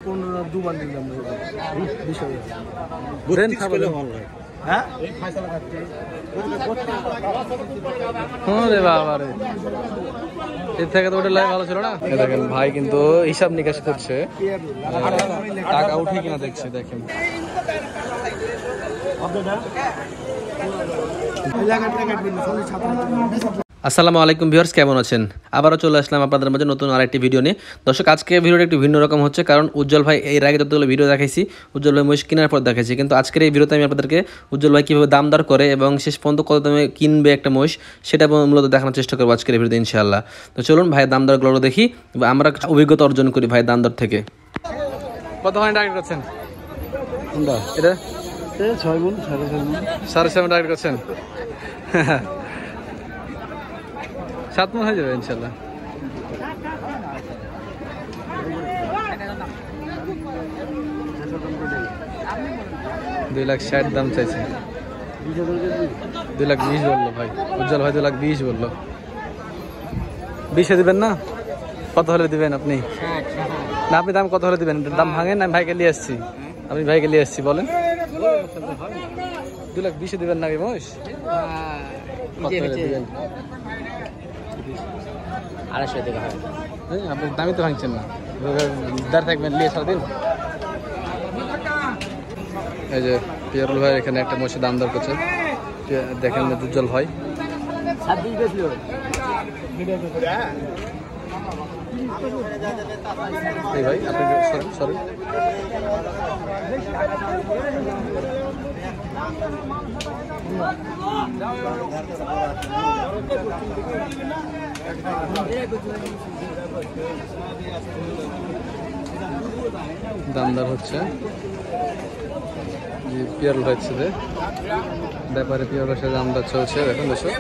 এর থেকে তো ওটা লাই ভালো ছিল না। দেখেন ভাই কিন্তু হিসাব নিকাশ করছে, টাকা উঠে কিনা দেখছে। দেখেন আসসালামু আলাইকুম ভিউয়ার্স, কেমন আছেন? আবারও চলে আসলাম আপনাদের মাঝে নতুন আরেকটি ভিডিও নিয়ে। দর্শক, আজকে ভিডিওটা একটু ভিন্ন রকম হচ্ছে, কারণ উজ্জ্বল ভাই এর আগে যতগুলো ভিডিও দেখাইছি উজ্জ্বল ভাই মহিষ কেনার পর দেখাইছি, কিন্তু আজকের এই ভিডিওতে আমি আপনাদেরকে উজ্জ্বল ভাই কীভাবে দাম দর করে এবং শেষ পর্যন্ত কত দামে কিনবে একটা মহিষ সেটা মূলত দেখানোর চেষ্টা করবো আজকের এই ভিডিওতে ইনশাআল্লাহ। তো চলুন ভাইয়ের দাম দরগুলো দেখি, আমরা অভিজ্ঞতা অর্জন করি ভাইয়ের দাম দর থেকে। কত হয় টার্গেট করছেন? এটা 6 মণ 6.5 মণ টার্গেট করছেন? 7 মণ হয়ে যাবে ইনশাল্লাহ। $2,60,000 দাম চাইছে। 2,20,000 বললো ভাই উজ্জ্বল ভাই, 2,20,000 বললো। 20-এ দিবেন না? কত হলে দিবেন আপনি? না, আপনি দাম কত হলে দিবেন? দাম ভাঙেন না, ভাইকে নিয়ে আসছি। আমি ভাইকে নিয়ে আসছি, বলেন। 2,20,000 দিবেন নাকি মহিষ? আপনি দামই তো ভাঙছেন না, দাঁড় থাকবেন নিয়ে সারাদিন। এই যে পিয়ারুল ভাই এখানে একটা মহিষের দাম দর করছে, দেখেন উজ্জ্বল ভাই। এই ভাই আপনি সরি দামদার হচ্ছে পিয়ারুল ভাইয়ের সাথে ব্যাপারে পিয়ারুল ভাইয়ের সাথে দামদার চলছে। দেখুন দর্শক,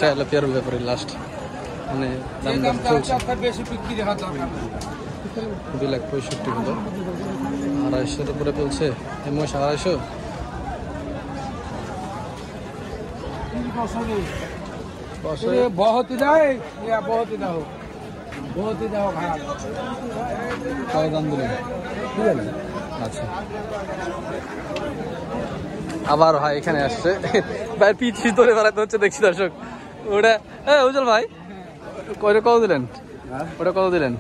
চাইলো পিয়ারুল ব্যাপারে লাস্ট, মানে দাম দাম চলছে 2,65,000 হলো। 2,250 উপরে চলছে এই মহিষ। 2,250 बहुत ही जाए या बहुत ही ना हो, बहुत ही जाओ खाना কত দাম দিলেন? আচ্ছা, আবার ভাই এখানে আসছে, ভাই পিছিয়ে ধরে বেড়াতে হচ্ছে দেখছি দর্শক। ওটা উজ্জ্বল ভাই ওটা কত দিলেন? ওটা কত দিলেন?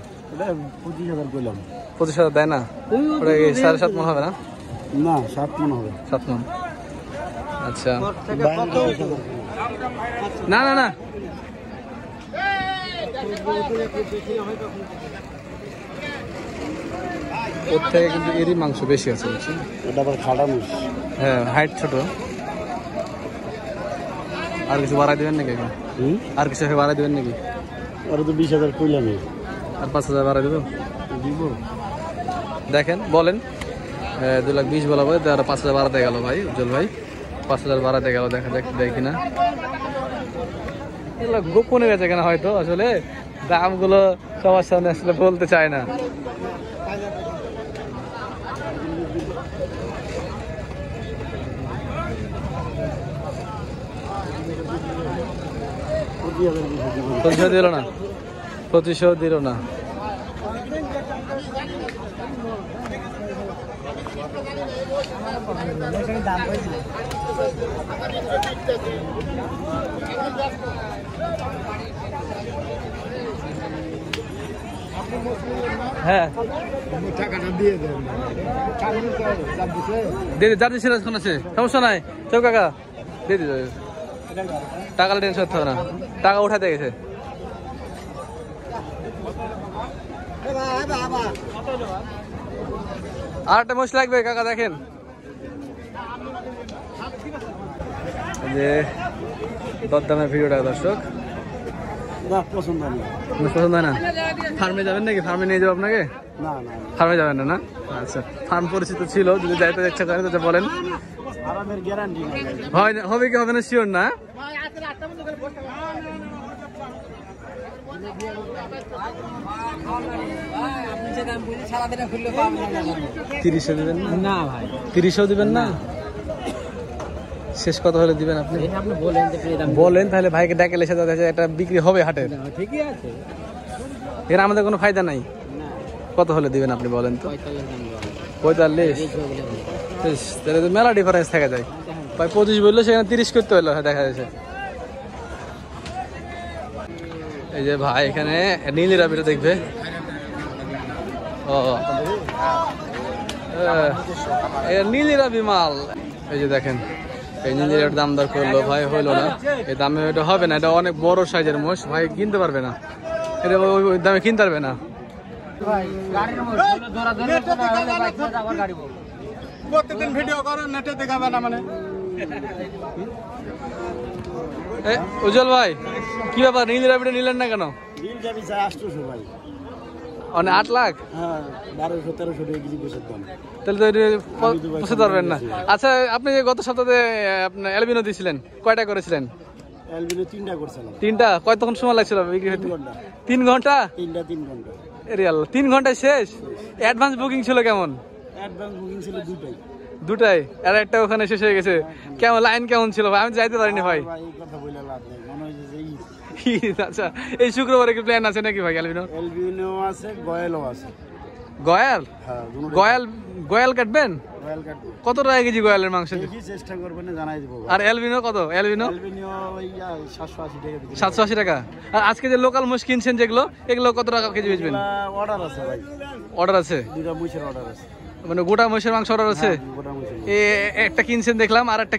25,000 বললাম। 25,000 দেয় না? ওটা 7.5 মণ হবে না? না, 7 মণ হবে। 7 মণ, আচ্ছা। না না না, ওর থেকে কিন্তু এরই মাংস বেশি আছে বুঝছি। এটা আবার খাটা মুষ। হ্যাঁ, হাইট ছোট। আর কিছু বাড়াই দেবেন নাকি? আর কিছু বাড়াই দেবেন নাকি? ওরা তো 20,000 কইলাম, আর 5,000 বাড়াই দেবো? দিব। দেখেন বলেন, 2,20,000 বলা বলে আর 5,000 বাড়াতে গেল ভাই উজ্জ্বল ভাই, 5,000 বাড়াতে গেল। দেখা দেখ দেখি না, এগুলো গোপনে গেছে কেন হয়তো, আসলে দামগুলো সবার সামনে আসলে বলতে চায় না। পঁচিশশো দিল না, 2500 দিল না। হ্যাঁ টাকাটা দিয়ে দেন, দিদি যার দিচ্ছিল এখন আছে, সমস্যা নাই। চল কাকা দিয়ে দিল, টাকার টেনশন করতে হবে না, টাকা উঠাতে গেছে। আর একটা মহিষ লাগবে কাকা, দেখেন যে দরদামের ভিডিওটা দর্শক। পছন্দ হয় না? ফার্মে যাবেন নাকি? ফার্মে নিয়ে যাবো আপনাকে? না না, ফার্মে যাবেন না? না, আচ্ছা। ফার্ম পরিচিত ছিল, যদি যাইতে ইচ্ছা করেন তো বলেন। হবে কি হবে না শিওর না? 30 দিবেন না ভাই, 30 দিবেন না? শেষ কত হলে দিবেন আপনি? আপনি বলেন বলেন তাহলে ভাইকে ডাকে লেসে দাও, এটা বিক্রি হবে হাটের। ঠিকই আছে, এর আমাদের কোনো ফায়দা নাই। কত হলে দিবেন আপনি বলেন তো? 45? তাহলে তো মেলা ডিফারেন্স থাকা যায় ভাই। 25 বললো, সেখানে 30 করতে হলো, দেখা যাচ্ছে। এই যে ভাই এখানে নীলি রাবিটা দেখবে। ও নীলি রাবি মাল। এই যে দেখেন, এই নীলি রাবির দাম দর করলো ভাই, হইলো না। এই দামে এটা হবে না, এটা অনেক বড় সাইজের মোষ, ভাই কিনতে পারবে না, এটা ওই দামে কিনতে পারবে না। প্রত্যেকদিন ভিডিও করো, নেটে দেখাবে না মানে। উজ্জ্বল ভাই, কি ব্যাপার, নীল রাবিটা নিলেন না কেন? নীল যাবি চাই 800 ভাই। মানে 8 লাখ? হ্যাঁ, 1200-1300 টাকা কেজি বসে দাম। তাহলে তো বুঝতে পারবেন না। আচ্ছা, আপনি গত সপ্তাহে আপনার অ্যালবিনো দিয়েছিলেন, কয়টা করেছিলেন? অ্যালবিনো 3টা করছিলাম। 3টা? কতক্ষণ সময় লাগছিল বিক্রি হতে? 3 ঘন্টা? 3 ঘন্টা। এরে আল্লাহ, 3 ঘন্টায় শেষ? অ্যাডভান্স বুকিং ছিল কেমন? অ্যাডভান্স বুকিং ছিল দুটাই, আর একটা ওখানে শেষ হয়ে গেছে। কেমন লাইন কেমন ছিল ভাই? আমি যাইতে পারিনি ভাই। ভাই এই কথা বলে লাভ নেই, মনে হয় যে আচ্ছা, এই শুক্রবারে কি প্ল্যান আছে নাকি ভাই? অ্যালবিনো আছে, গয়েলও আছে। গয়াল? হ্যাঁ, গয়াল কাটবেন? গয়েল কাটবো। কত টাকা কেজি গয়ালের মাংস? দেখি, চেষ্টা করবেন না, জানাই দেবো। আর অ্যালবিনো কত? অ্যালবিনো 780 টাকা। 780 টাকা। আর আজকে যে লোকাল মোষ কিনছেন যেগুলো, এগুলো কত টাকা কেজি বেচবেন? অর্ডার আছে ভাই, অর্ডার আছে? 2টা মুষের অর্ডার আছে। মানে গোটা মোষের মাংস অর্ডার আছে? গোটা মুষের। একটা কিনছেন দেখলাম, আর একটা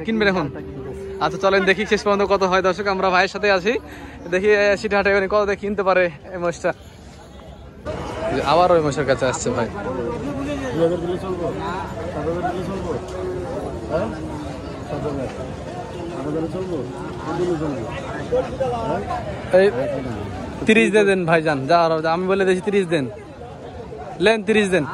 কিনবেন এখন? আচ্ছা চলেন দেখি শেষ পর্যন্ত কত হয়। দর্শক, আমরা ভাইয়ের সাথে আছি, দেখি সিটি হাটে কত দেখে কিনতে পারে এই মোষটা। আবার ওই মোষের কাছে আসছে ভাই। 2000 দিলে চলবো? 7000 দিলে চলবো? হ্যাঁ, 7000 চলবো? এই 30 দিয়ে দেন ভাইজান, যা আমি বলে দিয়েছি 30 দেন, লেন 30 দেন।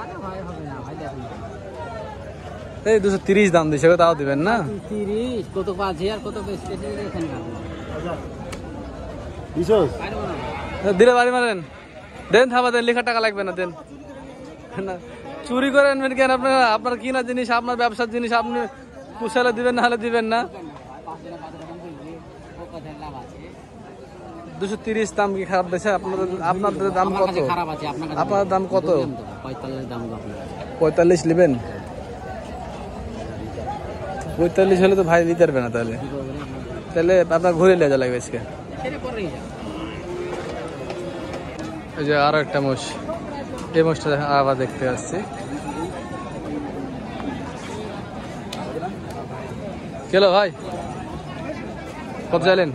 এই 230 দাম দিছে, তাও দিবেন না? 30 কত পাচ্ছি আর কত বেশি দেখেন না। দিলে বাড়ি মারেন, দেন থাবা দেন, লেখা টাকা লাগবে না, দেন না। চুরি করে আনবেন কেন? আপনার কিনা জিনিস, আপনার ব্যবসার জিনিস, আপনি পুষালে দিবেন, না হলে দিবেন না। 230 দাম কি খারাপ দিয়েছে? আপনাদের দাম কত? আপনার দাম কত? 45 নেবেন? 45 হলে তো ভাই দিতে পারবে না। তাহলে আপনার ঘুরে লেজা লাগবে আজকে। এই যে আরো একটা মোষ, এই মোষটা আবার দেখতে আসছি। কেলো ভাই, কত চাইলেন?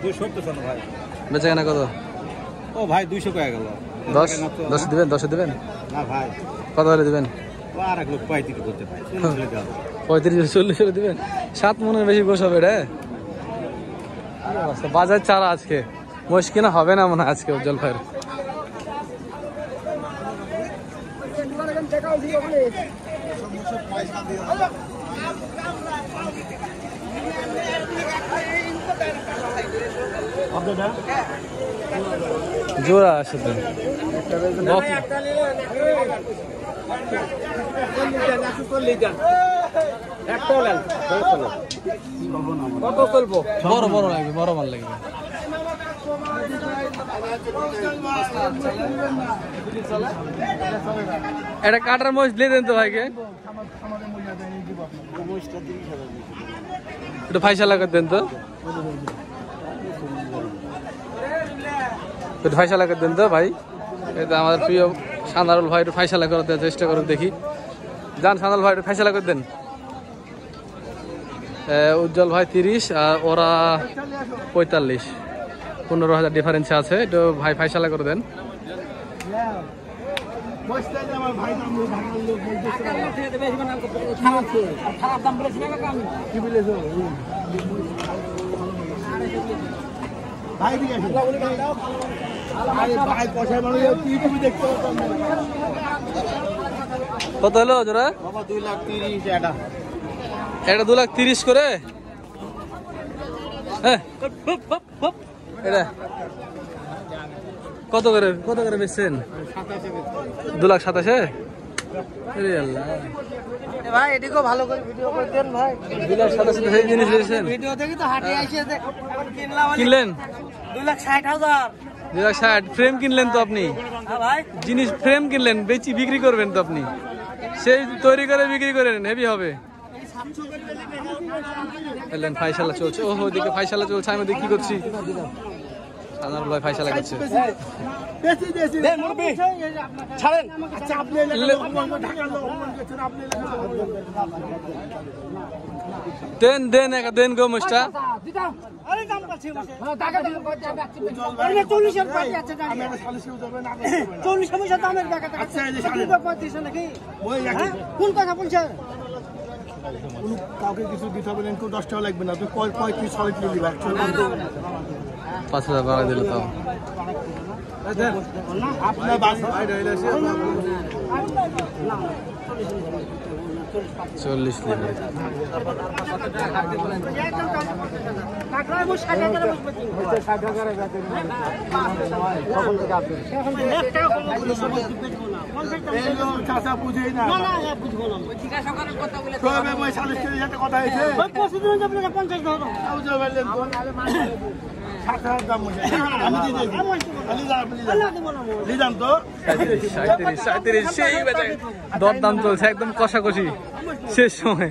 270 ভাই। বেচা কেনা কত? ও ভাই 200 কয়ে গেল। 10 দিবেন? 10 দিবেন না ভাই, কত হলে দিবেন? আর এক লোক 35 করতে পারে, 35-40 হলে দিবেন? 7 মনের বেশি গোস হবে রে। বাজার চারা আজকে মোষ কিনা হবে না মনে হয় আজকে উজ্জ্বল ভাইয়ের। জোড়া আসে তো বড় বড় লাগবে, বড় মাল লাগবে। এটা কাটার মোষ দিয়ে দেন তো ভাইকে, একটু ফাইসালা করে দেন তো, একটু ফাইসালা করে দেন তো ভাই। এটা আমাদের প্রিয় সান্দারুল ভাই, একটু ফাইসালা করে দেওয়ার চেষ্টা করুক দেখি। যান সান্দারুল ভাই, একটু ফাইসালা করে দেন। উজ্জ্বল ভাই 30 আর ওরা 45, 15,000 ডিফারেন্স আছে। একটু ভাই ফাইসালা করে দেন। কত হলো জোড়া? 2,30,000 এটা 2,30,000 করে। হ্যাঁ এটা কত করে বেচছেন? 2,27,000। আরে আল্লাহ ভাই এদিকেও ভালো করে ভিডিও করে দেন ভাই। 2,27,000 জিনিস বেচছেন? ভিডিও দেখি তো হাটে আইছে কিনলাম কিনলেন 2,60,000। 2,60,000 ফ্রেম কিনলেন তো আপনি? হ্যাঁ ভাই জিনিস ফ্রেম কিনলেন, বেচি বিক্রি করবেন তো আপনি? সেই তৈরি করে বিক্রি করেন, হেভি হবে। এলেন ফাইসালা চলছে, ওহো ওদিকে ফাইসালা চলছে, আমি ওদিকে কি করছি? সাধারণ ভাই ফাইসালা করছে। দেন মুরব্বি ছাড়েন। আচ্ছা আপনি দেন গো মুস্তা। আরে দাম কাছে টাকা দিন আরে 40 এর পাটি আছে আমি 40 পয়সা দামের টাকা টাকা। আচ্ছা এই যে 35 নাকি ওই কোন কথা বলছেন? কাউকে কিছু দিতে হবে না, 10 টাকা লাগবে না। তুই কয় কি 6 কিলো দিবা? 5,000 বাড়া দিল তাও। আপনার বাড়ি 40 লিটার। চাষা বুঝেই না কথা হয়েছে 60,000 দাম আমি দিলাম তো 37 সেই দরদাম চলছে একদম কষাকষি শেষ সময়।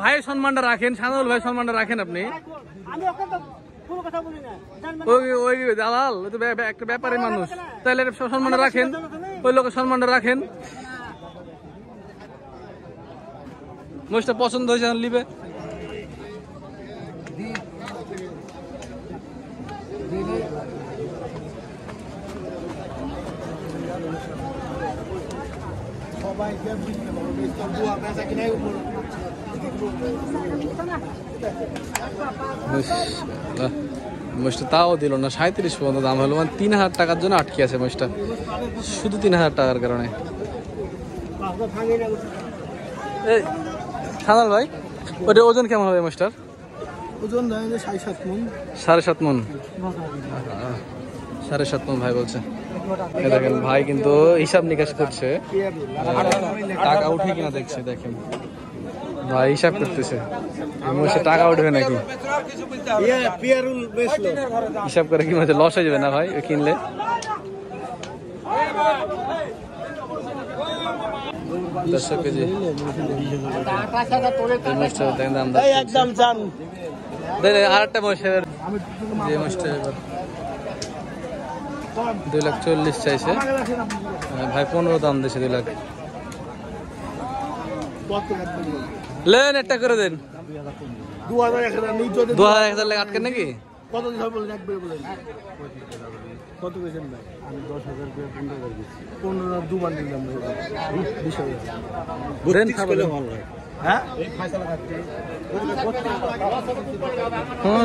ভাই সম্মানটা রাখেন, সানাউল ভাই সম্মানটা রাখেন আপনি। ওই দালাল তো একটা ব্যাপারী মানুষ, তাহলে সম্মানটা রাখেন, ওই লোকের সম্মানটা রাখেন। মোষটা পছন্দ হয়েছে লিবে। মোষটা তাও দিল না, 37 পর্যন্ত দাম হলো, মানে 3,000 টাকার জন্য আটকে আছে মোষটা, শুধু 3,000 টাকার কারণে। সানাল ভাই ওটা ওজন কেমন হবে মোষটার? ওজন 7.5 মণ। 7.5 মণ। 7.5 মণ ভাই বলছে। দেখেন ভাই কিন্তু হিসাব নিকাশ করছে, টাকা উঠে কিনা দেখছে। দেখেন ভাই হিসাব করতেছে, টাকা উঠবে নাকি হিসাব করে, কি মানে লস হয়ে যাবে না ভাই কিনলে? কেজি আর একটা মহিষের যে মহিষটা 2,40,000 চাইছে ভাই, 15 দাম দিয়েছে 2 লাখ। লেন একটা করে দেন। 2,000 লেগে আটকেন নাকি? কত বেছেন ভাই? আমি 10,000 করে 15 দুবার নিলাম। হ্যাঁ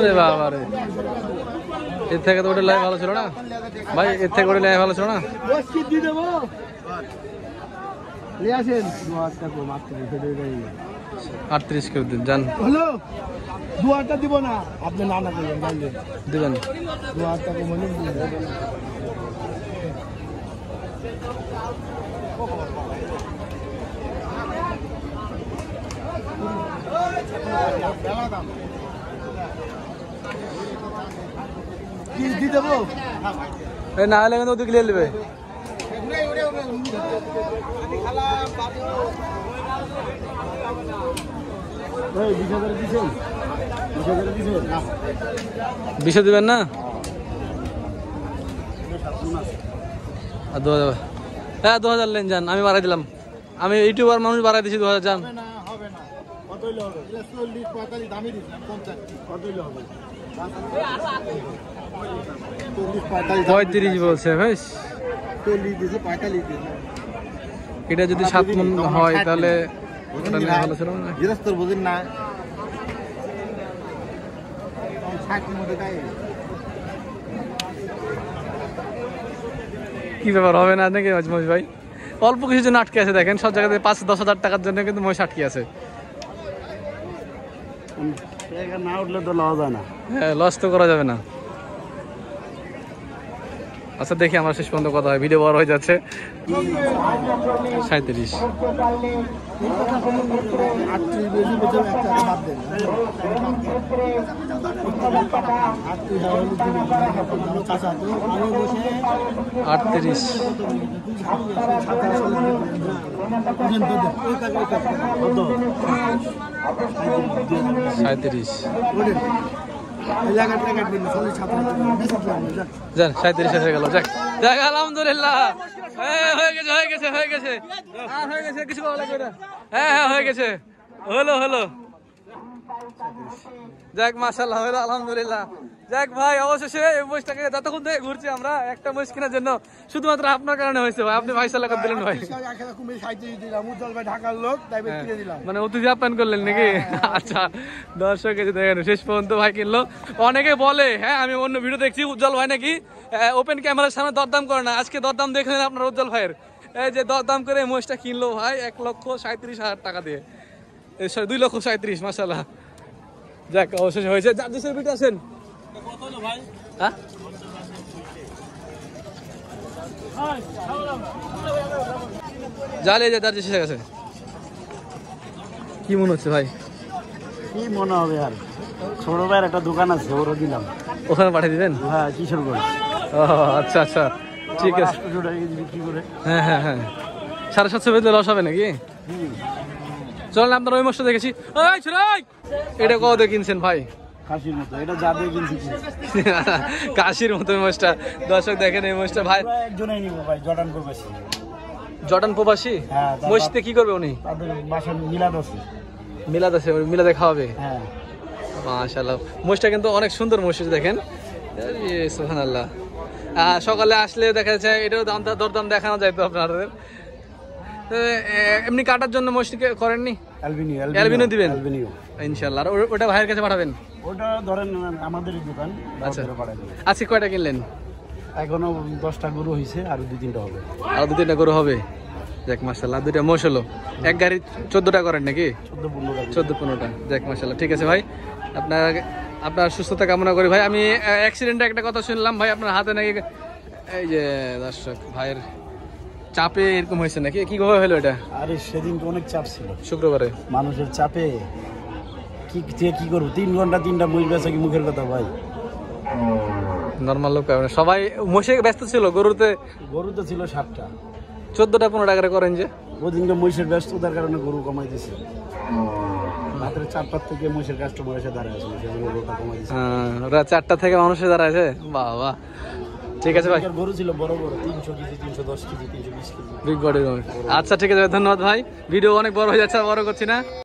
রে বাবা রে, এর থেকে তো ওটা লাই ভালো ছিল না ভাই, এর থেকে ওটা লাই ভালো ছিল না। 38 করে দিন যান। হলো 2,000 দিব না, আপনি না করবেন দিবেন 2,000 টাকা মনে কি দিয়ে দেবো? না হলে কিন্তু ওদিকে নিয়ে নেবে। বিশে দিবেন না? আর 2,000, হ্যাঁ 2,000 লেন যান, আমি বাড়াই দিলাম। আমি ইউটিউবার মানুষ বাড়াই দিচ্ছি 2,000 যান। 35 বলছে ভাই। এটা যদি 7 মণ হয় তাহলে ভালো ছিল না। কি ব্যাপার হবে না নাকি মহিষ ভাই? অল্প কিছুর জন্য আটকে আছে, দেখেন সব জায়গাতে 5-10 হাজার টাকার জন্য কিন্তু মহিষ আটকে আছে। না উঠলে তো লস হয় না। হ্যাঁ, লস তো করা যাবে না। আচ্ছা দেখি আমার শেষ পর্যন্ত কথা হয়, ভিডিও বড় হয়ে যাচ্ছে। 37 38 37 যান 37 হয়ে গেল। যাক যাক আলহামদুলিল্লাহ, হয়ে গেছে হয়ে গেছে হয়ে গেছে আর হয়ে গেছে, কিছু বলা লাগবে না। হ্যাঁ হ্যাঁ হয়ে গেছে, হলো হলো। যাক মাশাআল্লাহ হলো, আলহামদুলিল্লাহ। যাক ভাই, অবশেষে এই মহিষটাকে যতক্ষণ থেকে ঘুরছি আমরা একটা মহিষ কেনার জন্য, শুধুমাত্র আপনার কারণে হয়েছে ভাই। আপনি 22 লাখ দিলেন ভাই, মানে অতিথি আপ্যায়ন করলেন নাকি? আচ্ছা দর্শক এই যে দেখেন শেষ পর্যন্ত ভাই কিনলো। অনেকে বলে, হ্যাঁ আমি অন্য ভিডিও দেখছি উজ্জ্বল ভাই নাকি ওপেন ক্যামেরার সামনে দরদাম করে না। আজকে দরদাম দেখলেন আপনার উজ্জ্বল ভাইয়ের, এই যে দরদাম করে মহিষটা কিনলো ভাই 1,37,000 টাকা দিয়ে, 2,37,000। মাশাআল্লাহ, যাক অবশেষে হয়েছে। জার্জিসের বিট আছেন হ্যাঁ? জালে যে জার্জিস এসে গেছে। কি মনে হচ্ছে ভাই? কি মনে হবে আর, ছোট ভাইয়ের একটা দোকান আছে, ওরও দিলাম। ওখানে পাঠিয়ে দিবেন? হ্যাঁ, কিশোরগঞ্জ। ও আচ্ছা আচ্ছা, ঠিক আছে। বিক্রি করে হ্যাঁ হ্যাঁ হ্যাঁ, 750 বেচলে লস হবে নাকি? চলেন আপনার ওই মাছটা দেখেছি। এটা কত কিনছেন ভাই? কাশির মতো, এটা যাবে কিনছি। কাশির মতো মাছটা। দর্শক দেখেন এই মাছটা ভাই একজনই নিব ভাই, জর্ডান প্রবাসী। জর্ডান প্রবাসী? হ্যাঁ, মসজিদে কি করবে উনি? তাদের বাসায় মিলাদ আছে। মিলাদ আছে, মিলাদে খাওয়াবে? হ্যাঁ মাশাআল্লাহ, মহিষটা কিন্তু অনেক সুন্দর মহিষ দেখেন। সুবহানাল্লাহ। সকালে আসলে দেখা যাচ্ছে এটাও দাম দরদাম দেখানো যায় তো আপনাদের। এমনি কাটার জন্য মহিষকে করেননি? অ্যালবিনো দিবেন ইনশাআল্লাহ। আর ওটা ভাইয়ের কাছে পাঠাবেন? ওটা ধরেন আমাদেরই দোকান। আচ্ছা, আজকে কয়টা কিনলেন? এখনো 10টা গরু হয়েছে, আর 2-3টা হবে। আর 2-3টা গরু হবে। যাক মাশাআল্লাহ, 2টা মোষ হলো। এক গাড়ি 14টা করেন নাকি? 14-15টা। যাক মাশাআল্লাহ, ঠিক আছে ভাই। আপনার সুস্থতা কামনা করি ভাই। আমি অ্যাক্সিডেন্টে একটা কথা শুনলাম ভাই, আপনার হাতে নাকি এই যে দর্শক ভাইয়ের চাপে এরকম হয়েছে নাকি? কি ভাবে হলো এটা? আরে সেদিন তো অনেক চাপ ছিল, শুক্রবারে। মানুষের চাপে কি করবো, 3 ঘন্টা 3টা মহিষ বেচা কি মুখের কথা ভাই? নর্মাল লোক সবাই মহিষে ব্যস্ত ছিল। গরু তো ছিল 7টা, 14টা-15টা করে করেন যে। ওদিনকে মহিষের ব্যস্ততার কারণে গরু কমাই দিছে। রাতের 4টার থেকে মহিষের কাস্টমার এসে দাঁড়ায় আছে, গরুটা কমাই দিছে। রাত 4টা থেকে মানুষের দাঁড়ায় আছে। বাবা, ঠিক আছে ভাই। গরু ছিল বড় বড়, 300 KG, 310 KG, 320 KG, big body. আচ্ছা ঠিক আছে, ধন্যবাদ ভাই। ভিডিও অনেক বড় হয়ে যাচ্ছে, বড় করছি না।